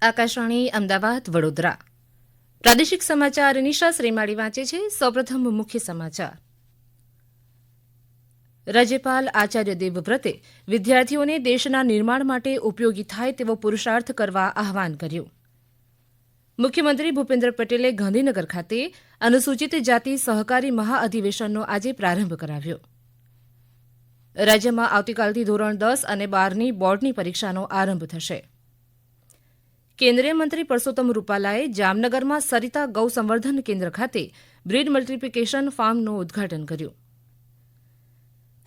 આકાશવાણી અમદાવાદ વડોદરા પ્રાદેશિક સમાચાર નિશા શ્રીમાળી વાંચે છે. સૌપ્રથમ મુખ્ય સમાચાર. રાજ્યપાલ આચાર્ય દેવવ્રતે વિદ્યાર્થીઓને દેશના નિર્માણ માટે ઉપયોગી થાય તેવો પુરુષાર્થ કરવા આહવાન કર્યું. મુખ્યમંત્રી ભૂપેન્દ્ર પટેલે ગાંધીનગર ખાતે અનુસૂચિત જાતિ સહકારી મહાઅધિવેશનનો આજે પ્રારંભ કરાવ્યો. રાજ્યમાં આવતીકાલથી ધોરણ 10 અને 12ની બોર્ડની પરીક્ષાનો આરંભ થશે. કેન્દ્રીય મંત્રી પરસોત્તમ રૂપાલાએ જામનગરમાં સરિતા ગૌ સંવર્ધન કેન્દ્ર ખાતે બ્રીડ મલ્ટીપ્લિકેશન ફાર્મનું ઉદ્ઘાટન કર્યું.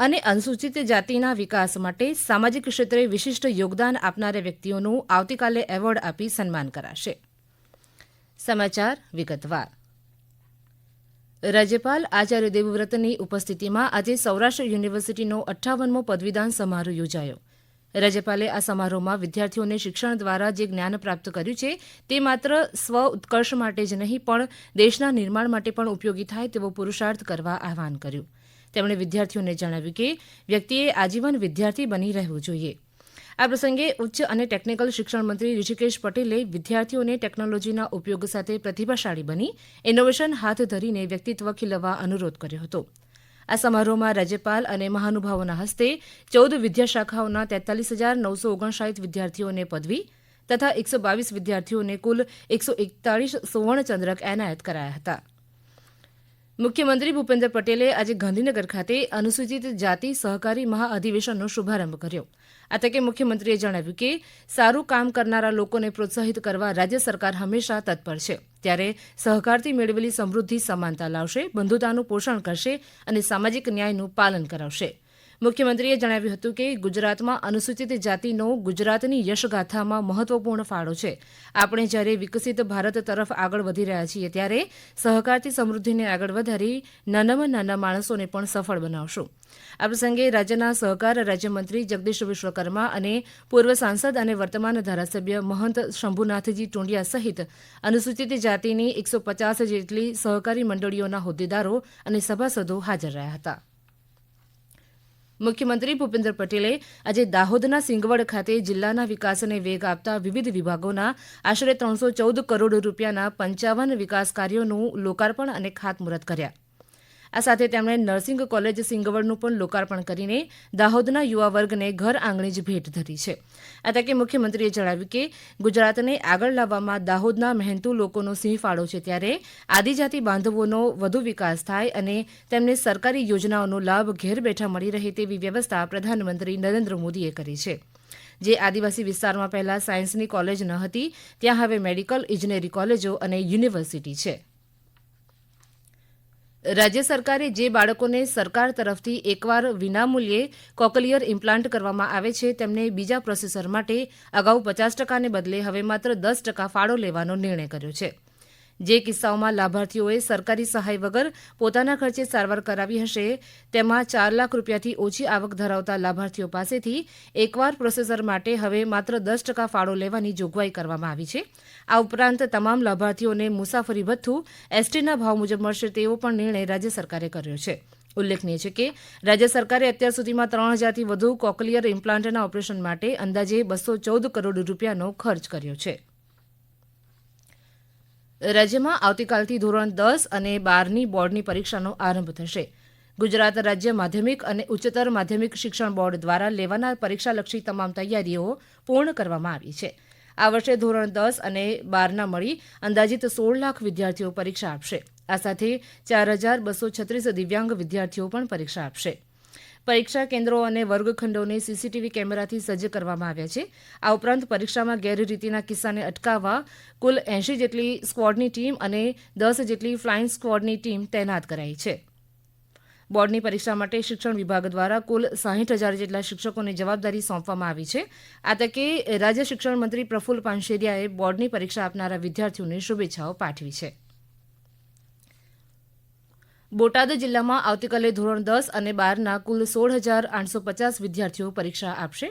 અને અનુસૂચિત જાતિના વિકાસ માટે સામાજિક ક્ષેત્રે વિશિષ્ટ યોગદાન આપનારા વ્યક્તિઓનું આવતીકાલે એવોર્ડ આપી સન્માન કરાશે. સમાચાર વિગતવાર. રાજ્યપાલ આચાર્ય દેવવ્રતની ઉપસ્થિતિમાં આજે સૌરાષ્ટ્ર યુનિવર્સિટીનો 58મો પદવીદાન સમારોહ યોજાયો. રાજ્યપાલે આ સમારોહમાં વિદ્યાર્થીઓને શિક્ષણ દ્વારા જે જ્ઞાન પ્રાપ્ત કર્યું છે તે માત્ર સ્વ ઉત્કર્ષ માટે જ નહીં પણ દેશના નિર્માણ માટે પણ ઉપયોગી થાય તેવો પુરુષાર્થ કરવા આહવાન કર્યું. તેમણે વિદ્યાર્થીઓને જણાવ્યું કે વ્યક્તિએ આજીવન વિદ્યાર્થી બની રહેવું જોઈએ. આ પ્રસંગે ઉચ્ચ અને ટેકનિકલ શિક્ષણ મંત્રી ઋષિકેશ પટેલે વિદ્યાર્થીઓને ટેકનોલોજીના ઉપયોગ સાથે પ્રતિભાશાળી બની ઇનોવેશન હાથ ધરીને વ્યક્તિત્વ ખીલવવા અનુરોધ કર્યો હતો. આ સમારોહમાં રાજ્યપાલ અને મહાનુભાવોના હસ્તે 14 વિદ્યાશાખાઓના 43,959 વિદ્યાર્થીઓને પદવી તથા 122 વિદ્યાર્થીઓને કુલ 141 સુવર્ણચંદ્રક એનાયત કરાયા હતા. મુખ્યમંત્રી ભૂપેન્દ્ર પટેલે આજે ગાંધીનગર ખાતે અનુસૂચિત જાતિ સહકારી મહાઅધિવેશનનો શુભારંભ કર્યો. આ તકે મુખ્યમંત્રીએ જણાવ્યું કે સારું કામ કરનારા લોકોને પ્રોત્સાહિત કરવા રાજ્ય સરકાર હંમેશા તત્પર છે. ત્યારે સહકારથી મેળવેલી સમૃદ્ધિ સમાનતા લાવશે, બંધુતાનું પોષણ કરશે અને સામાજિક ન્યાયનું પાલન કરાવશે. મુખ્યમંત્રીએ જણાવ્યું હતું કે ગુજરાતમાં અનુસૂચિત જાતિનો ગુજરાતની યશગાથામાં મહત્વપૂર્ણ ફાળો છે. આપણે જ્યારે વિકસિત ભારત તરફ આગળ વધી રહ્યા છીએ ત્યારે સહકારથી સમૃદ્ધિને આગળ વધારી નાનામાં નાના માણસોને પણ સફળ બનાવશું. આ પ્રસંગે રાજ્યના સહકાર રાજ્યમંત્રી જગદીશ વિશ્વકર્મા અને પૂર્વ સાંસદ અને વર્તમાન ધારાસભ્ય મહંત શંભુનાથજી ટુંડિયા સહિત અનુસૂચિત જાતિની 150 જેટલી સહકારી મંડળીઓના હોદ્દેદારો અને સભાસદો હાજર રહ્યા હતા. મુખ્યમંત્રી ભૂપેન્દ્ર પટેલે આજે દાહોદના સિંગવડ ખાતે જિલ્લાના વિકાસને વેગ આપતા વિવિધ વિભાગોના આશરે 314 કરોડ રૂપિયાના 55 વિકાસ કાર્યોનું લોકાર્પણ અને ખાતમુહૂર્ત કર્યા. આ સાથે તેમણે નર્સિંગ કોલેજ સિંગવડનું પણ લોકાર્પણ કરીને દાહોદના યુવા વર્ગને ઘર આંગણે જ ભેટ ધરી છે. આ તકે મુખ્યમંત્રીએ જણાવ્યું કે ગુજરાતને આગળ લાવવામાં દાહોદના મહેનતુ લોકોનો સિંહ ફાળો છે. ત્યારે આદિજાતિ બાંધવોનો વધુ વિકાસ થાય અને તેમને સરકારી યોજનાઓનો લાભ ઘેર બેઠા મળી રહે તેવી વ્યવસ્થા પ્રધાનમંત્રી નરેન્દ્ર મોદીએ કરી છે. જે આદિવાસી વિસ્તારમાં પહેલા સાયન્સની કોલેજ ન હતી ત્યાં હવે મેડિકલ ઇજનેરી કોલેજો અને યુનિવર્સિટી છે. રાજ્ય સરકારે જે બાળકોને સરકાર તરફથી એકવાર વિનામૂલ્યે કોકલિયર ઇમ્પ્લાન્ટ કરવામાં આવે છે તેમને બીજા પ્રોસેસર માટે અગાઉ 50%ને બદલે હવે માત્ર 10% ફાળો લેવાનો નિર્ણય કર્યો છે. જે કિસ્સાઓમાં લાભાર્થીઓએ સરકારી સહાય વગર પોતાના ખર્ચે સારવાર કરાવી હશે તેમાં 4 લાખ રૂપિયાથી ઓછી આવક ધરાવતા લાભાર્થીઓ પાસેથી એકવાર પ્રોસેસર માટે હવે માત્ર 10% ફાળો લેવાની જોગવાઈ કરવામાં આવી છે. આ ઉપરાંત તમામ લાભાર્થીઓને મુસાફરી ભથ્થું એસટીના ભાવ મુજબ મળશે તેવો પણ નિર્ણય રાજ્ય સરકારે કર્યો છે. ઉલ્લેખનીય છે કે રાજ્ય સરકારે અત્યાર સુધીમાં 3000થી વધુ કોકલિયર ઇમ્પ્લાન્ટના ઓપરેશન માટે અંદાજે 214 કરોડ રૂપિયાનો ખર્ચ કર્યો છે. રાજ્યમાં આવતીકાલથી ધોરણ 10 અને 12ની બોર્ડની પરીક્ષાનો આરંભ થશે. ગુજરાત રાજ્ય માધ્યમિક અને ઉચ્ચતર માધ્યમિક શિક્ષણ બોર્ડ દ્વારા લેવાનાર પરીક્ષાલક્ષી તમામ તૈયારીઓ પૂર્ણ કરવામાં આવી છે. આ વર્ષે ધોરણ 10 અને 12ના મળી અંદાજિત 16 લાખ વિદ્યાર્થીઓ પરીક્ષા આપશે. આ સાથે 4236 દિવ્યાંગ વિદ્યાર્થીઓ પણ પરીક્ષા આપશે. પરીક્ષા કેન્દ્રો અને વર્ગખંડોને સીસીટીવી કેમેરાથી સજ્જ કરવામાં આવ્યા છે. આ ઉપરાંત પરીક્ષામાં ગેરરીતિના કિસ્સાને અટકાવવા કુલ 80 જેટલી સ્ક્વોડની ટીમ અને 10 જેટલી ફ્લાઇંગ સ્ક્વોડની ટીમ તૈનાત કરાઈ છે. બોર્ડની પરીક્ષા માટે શિક્ષણ વિભાગ દ્વારા કુલ 60,000 જેટલા શિક્ષકોને જવાબદારી સોંપવામાં આવી છે. આ તકે રાજ્ય શિક્ષણ મંત્રી પ્રફુલ્લ પાનશેરિયાએ બોર્ડની પરીક્ષા આપનારા વિદ્યાર્થીઓને શુભેચ્છાઓ પાઠવી છે. બોટાદ જિલ્લામાં આવતીકાલે ધોરણ 10 અને 12ના કુલ 16,850 વિદ્યાર્થીઓ પરીક્ષા આપશે.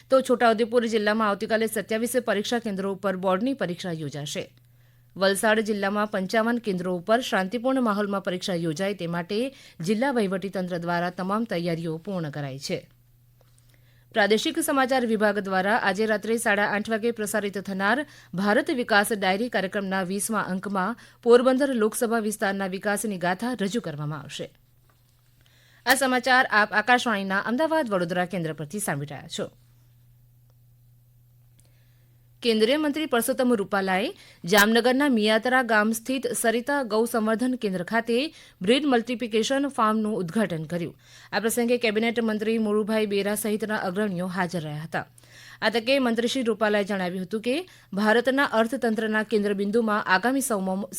તો છોટાઉદેપુર જિલ્લામાં આવતીકાલે 27 પરીક્ષા કેન્દ્રો ઉપર બોર્ડની પરીક્ષા યોજાશે. વલસાડ જિલ્લામાં 55 કેન્દ્રો ઉપર શાંતિપૂર્ણ માહોલમાં પરીક્ષા યોજાય તે માટે જિલ્લા વહીવટીતંત્ર દ્વારા તમામ તૈયારીઓ પૂર્ણ કરાઈ છે. પ્રાદેશિક સમાચાર વિભાગ દ્વારા આજે રાત્રે 8:30 વાગે પ્રસારિત થનાર ભારત વિકાસ ડાયરી કાર્યક્રમના 20મા અંકમાં પોરબંદર લોકસભા વિસ્તારના વિકાસની ગાથા રજૂ કરવામાં આવશે. આ સમાચાર આપ આકાશવાણીના અમદાવાદ વડોદરા કેન્દ્ર પરથી સાંભળી રહ્યા છો. કેન્દ્રીય મંત્રી પરસોત્તમ રૂપાલાએ જામનગરના મિયાતરા ગામ સ્થિત સરિતા ગૌ સંવર્ધન કેન્દ્ર ખાતે બ્રીડ મલ્ટીપ્લિકેશન ફાર્મનું ઉદ્ઘાટન કર્યું. આ પ્રસંગે કેબિનેટ મંત્રી મુળુભાઈ બેરા સહિતના અગ્રણીઓ હાજર રહ્યા હતા. આ તકે મંત્રીશ્રી રૂપાલાએ જણાવ્યું હતું કે ભારતના અર્થતંત્રના કેન્દ્રબિંદુમાં આગામી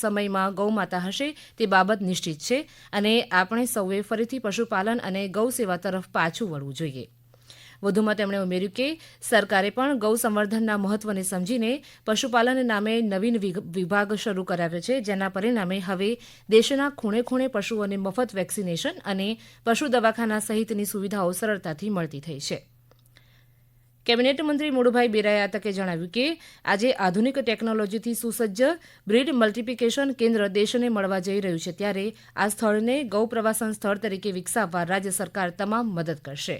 સમયમાં ગૌમાતા હશે તે બાબત નિશ્ચિત છે અને આપણે સૌએ ફરીથી પશુપાલન અને ગૌ સેવા તરફ પાછું વળવું જોઈએ. વધુમાં તેમણે ઉમેર્યું કે સરકારે પણ ગૌ સંવર્ધનના મહત્વને સમજીને પશુપાલન નામે નવીન વિભાગ શરૂ કરાવ્યો છે, જેના પરિણામે હવે દેશના ખૂણે ખૂણે પશુઓને મફત વેક્સિનેશન અને પશુ દવાખાના સહિતની સુવિધાઓ સરળતાથી મળતી થઈ છે. કેબિનેટ મંત્રી મુળુભાઈ બેરાએ આ તકે જણાવ્યું કે આજે આધુનિક ટેકનોલોજીથી સુસજ્જ બ્રીડ મલ્ટીપ્લિકેશન કેન્દ્ર દેશને મળવા જઈ રહ્યું છે, ત્યારે આ સ્થળને ગૌ પ્રવાસન સ્થળ તરીકે વિકસાવવા રાજ્ય સરકાર તમામ મદદ કરશે.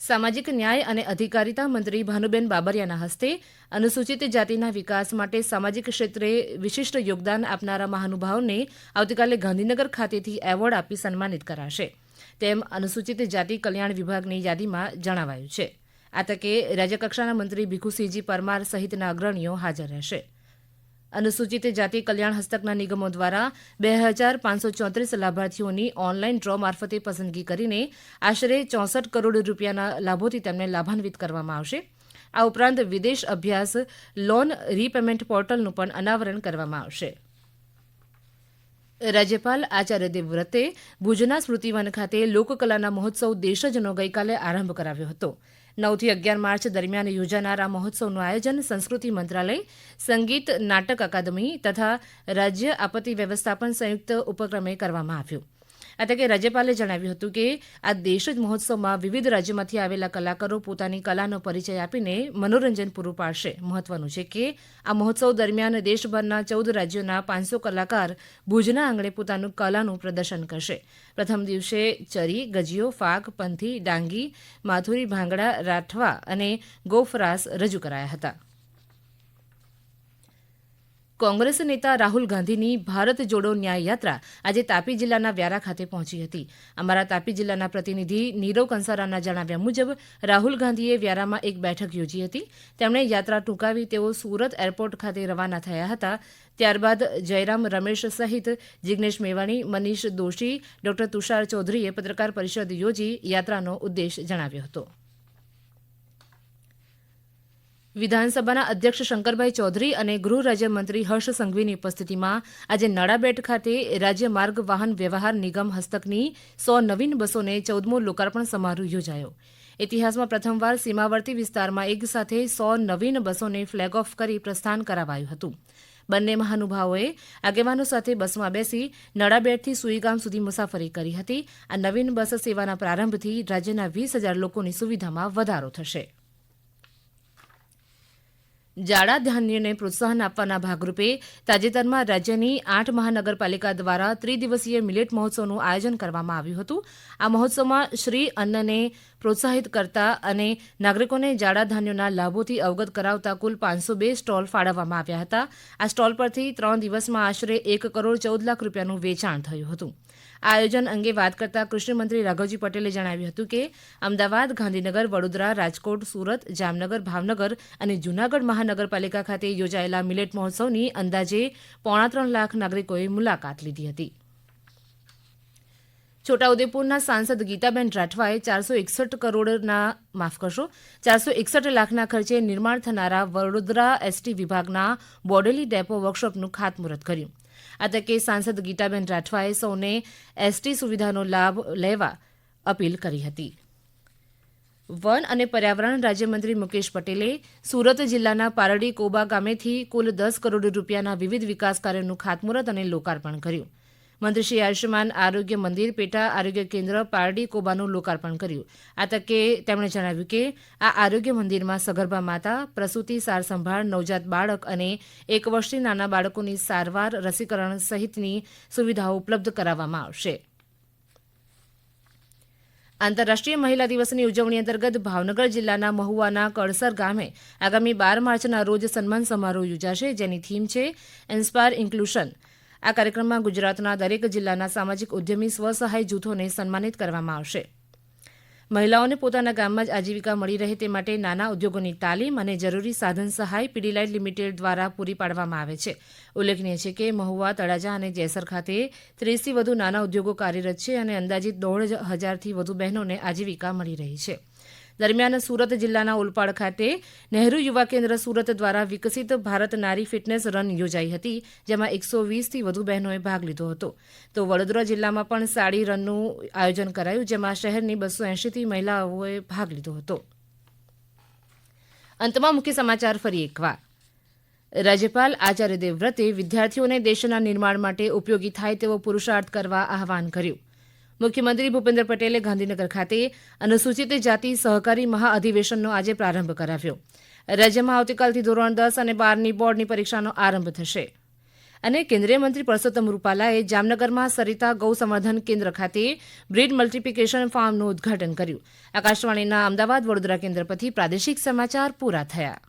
સામાજિક ન્યાય અને અધિકારિતા મંત્રી ભાનુબેન બાબરિયાના હસ્તે અનુસૂચિત જાતિના વિકાસ માટે સામાજિક ક્ષેત્રે વિશિષ્ટ યોગદાન આપનારા મહાનુભાવોને આવતીકાલે ગાંધીનગર ખાતેથી એવોર્ડ આપી સન્માનિત કરાશે, તેમ અનુસૂચિત જાતિ કલ્યાણ વિભાગની યાદીમાં જણાવાયું છે. આ તકે રાજ્યકક્ષાના મંત્રી ભીખુસિંહજી પરમાર સહિતના અગ્રણીઓ હાજર રહેશે. અનુસૂચિત જાતિ કલ્યાણ હસ્તકના નિગમો દ્વારા 2534 લાભાર્થીઓની ઓનલાઈન ડ્રો મારફતે પસંદગી કરીને આશરે 64 કરોડ રૂપિયાના લાભોથી તેમને લાભાન્વિત કરવામાં આવશે. આ ઉપરાંત વિદેશ અભ્યાસ લોન રીપેમેન્ટ પોર્ટલનું પણ અનાવરણ કરવામાં આવશે. રાજ્યપાલ આચાર્ય દેવવ્રતે ભુજના સ્મૃતિવન ખાતે લોકકલાના મહોત્સવ દેશજનો ગઈકાલે આરંભ કરાવ્યો હતો. 9 થી 11 માર્ચ દરમિયાન યોજાનાર આ મહોત્સવનું આયોજન સંસ્કૃતિ મંત્રાલય, સંગીત નાટક અકાદમી તથા રાજ્ય આપત્તિ વ્યવસ્થાપન સંયુક્ત ઉપક્રમે કરવામાં આવ્યું. આ તકે રાજ્યપાલે જણાવ્યું હતું કે આ દેશ જ મહોત્સવમાં વિવિધ રાજ્યોમાંથી આવેલા કલાકારો પોતાની કલાનો પરિચય આપીને મનોરંજન પૂરું પાડશે. મહત્વનું છે કે આ મહોત્સવ દરમિયાન દેશભરના 14 રાજ્યોના 500 કલાકાર ભુજના આંગણે પોતાનું કલાનું પ્રદર્શન કરશે. પ્રથમ દિવસે ચરી, ગજિયો, ફાગ, પંથી, ડાંગી, માથુરી, ભાંગડા, રાઠવા અને ગોફરાસ રજૂ કરાયા હતા. કોંગ્રેસ નેતા રાહુલ ગાંધીની ભારત જોડો ન્યાય યાત્રા આજે તાપી જિલ્લાના વ્યારા ખાતે પહોંચી હતી. અમારા તાપી જિલ્લાના પ્રતિનિધિ નીરવ કંસારાના જણાવ્યા મુજબ રાહુલ ગાંધીએ વ્યારામાં એક બેઠક યોજી હતી. તેમણે યાત્રા ટૂંકાવી તેઓ સુરત એરપોર્ટ ખાતે રવાના થયા હતા. ત્યારબાદ જયરામ રમેશ સહિત જિગ્નેશ મેવાણી, મનીષ દોશી, ડોક્ટર તુષાર ચૌધરીએ પત્રકાર પરિષદ યોજી યાત્રાનો ઉદ્દેશ જણાવ્યો હતો. વિધાનસભાના અધ્યક્ષ શંકરભાઈ ચૌધરી અને ગૃહ રાજ્યમંત્રી હર્ષ સંઘવીની ઉપસ્થિતિમાં આજે નડાબેટ ખાતે રાજ્ય માર્ગ વાહન વ્યવહાર નિગમ હસ્તકની 100 નવીન બસોને 14મો લોકાર્પણ સમારોહ યોજાયો. ઇતિહાસમાં પ્રથમવાર સીમાવર્તી વિસ્તારમાં એક સાથે 100 નવીન બસોને ફ્લેગ ઓફ કરી પ્રસ્થાન કરાવાયું હતું. બંને મહાનુભાવોએ આગેવાનો સાથે બસમાં બેસી નડાબેટથી સુઈગામ સુધી મુસાફરી કરી હતી. આ નવીન બસ સેવાના પ્રારંભથી રાજ્યના 20,000 લોકોની સુવિધામાં વધારો થશે. જાડા ધાન્યને પ્રોત્સાહન આપવાના ભાગરૂપે તાજેતરમાં રાજ્યની 8 મહાનગરપાલિકા દ્વારા ત્રિદિવસીય મિલેટ મહોત્સવનું આયોજન કરવામાં આવ્યું હતું. આ મહોત્સવમાં શ્રી અન્નને પ્રોત્સાહિત કરતા અને નાગરિકોને જાડા ધાન્યોના લાભોથી અવગત કરાવતા કુલ 502 સ્ટોલ ફાળવવામાં આવ્યા હતા. આ સ્ટોલ પરથી 3 દિવસમાં આશરે 1 કરોડ 14 લાખ રૂપિયાનું વેચાણ થયું હતું. આ આયોજન અંગે વાત કરતા કૃષિમંત્રી રાઘવજી પટેલે જણાવ્યું હતું કે અમદાવાદ, ગાંધીનગર, વડોદરા, રાજકોટ, સુરત, જામનગર, ભાવનગર અને જૂનાગઢ મહાનગરપાલિકા ખાતે યોજાયેલા મિલેટ મહોત્સવની અંદાજે 3.25 લાખ નાગરિકોએ મુલાકાત લીધી હતી. છોટાઉદેપુરના સાંસદ ગીતાબેન રાઠવાએ 461 લાખના ખર્ચે નિર્માણ થનારા વડોદરા એસટી વિભાગના બોડેલી ડેપો વર્કશોપનું ખાતમુહૂર્ત કર્યું. આ તકે સાંસદ ગીતાબેન રાઠવાએ સૌને એસટી સુવિધાનો લાભ લેવા અપીલ કરી હતી. વન અને પર્યાવરણ રાજ્યમંત્રી મુકેશ પટેલે સુરત જિલ્લાના પારડી કોબા ગામેથી કુલ 10 કરોડ રૂપિયાના વિવિધ વિકાસ કાર્યોનું ખાતમુહૂર્ત અને લોકાર્પણ કર્યું. મંત્રીશ્રી આયુષ્યમાન આરોગ્ય મંદિર, પેટા આરોગ્ય કેન્દ્ર પારડી કોબાનું લોકાર્પણ કર્યું. આ તકે તેમણે જણાવ્યું કે આ આરોગ્ય મંદિરમાં સગર્ભા માતા, પ્રસૂતિ, સાર સંભાળ, નવજાત બાળક અને 1 વર્ષથી નાના બાળકોની સારવાર, રસીકરણ સહિતની સુવિધાઓ ઉપલબ્ધ કરાવવામાં આવશે. આંતરરાષ્ટ્રીય મહિલા દિવસની ઉજવણી અંતર્ગત ભાવનગર જિલ્લાના મહુવાના કળસર ગામે આગામી 12 માર્ચના રોજ સન્માન સમારોહ યોજાશે, જેની થીમ છે ઇન્સ્પાયર ઇન્ક્લુશન. આ કાર્યક્રમમાં ગુજરાતના દરેક જિલ્લાના સામાજિક ઉદ્યમી સ્વસહાય જૂથોને સન્માનિત કરવામાં આવશે. મહિલાઓને પોતાના ગામમાં જ આજીવિકા મળી રહે તે માટે નાના ઉદ્યોગોની તાલીમ અને જરૂરી સાધન સહાય પીડીલાઇટ લિમિટેડ દ્વારા પૂરી પાડવામાં આવે છે. ઉલ્લેખનીય છે કે મહુવા, તળાજા અને જેસર ખાતે 30થી વધુ નાના ઉદ્યોગો કાર્યરત છે અને અંદાજિત 1,500થી વધુ બહેનોને આજીવિકા મળી રહી છે. દરમિયાન સુરત જિલ્લાના ઓલપાડ ખાતે નહેરુ યુવા કેન્દ્ર સુરત દ્વારા વિકસિત ભારત નારી ફિટનેસ રન યોજાઈ હતી, જેમાં 120થી વધુ બહેનોએ ભાગ લીધો હતો. તો વડોદરા જિલ્લામાં પણ સાડી રનનું આયોજન કરાયું, જેમાં શહેરની 280થી મહિલાઓએ ભાગ લીધો હતો. અંતમાં મુખ્ય સમાચાર ફરી એકવાર. રાજ્યપાલ આચાર્ય દેવવ્રતે વિદ્યાર્થીઓને દેશના નિર્માણ માટે ઉપયોગી થાય તેવો પુરુષાર્થ કરવા આહવાન કર્યું. મુખ્યમંત્રી ભૂપેન્દ્ર પટેલે ગાંધીનગર ખાતે અનુસૂચિત જાતિ સહકારી મહાઅધિવેશનનો આજે પ્રારંભ કરાવ્યો. રાજ્યમાં આવતીકાલથી ધોરણ 10 અને 12ની બોર્ડની પરીક્ષાનો આરંભ થશે. અને કેન્દ્રીય મંત્રી પરસોત્તમ રૂપાલાએ જામનગરમાં સરિતા ગૌ સંવર્ધન કેન્દ્ર ખાતે બ્રીડ મલ્ટીપ્લિકેશન ફાર્મનું ઉદ્ઘાટન કર્યું. આકાશવાણીના અમદાવાદ વડોદરા કેન્દ્ર પરથી પ્રાદેશિક સમાચાર પૂરા થયા.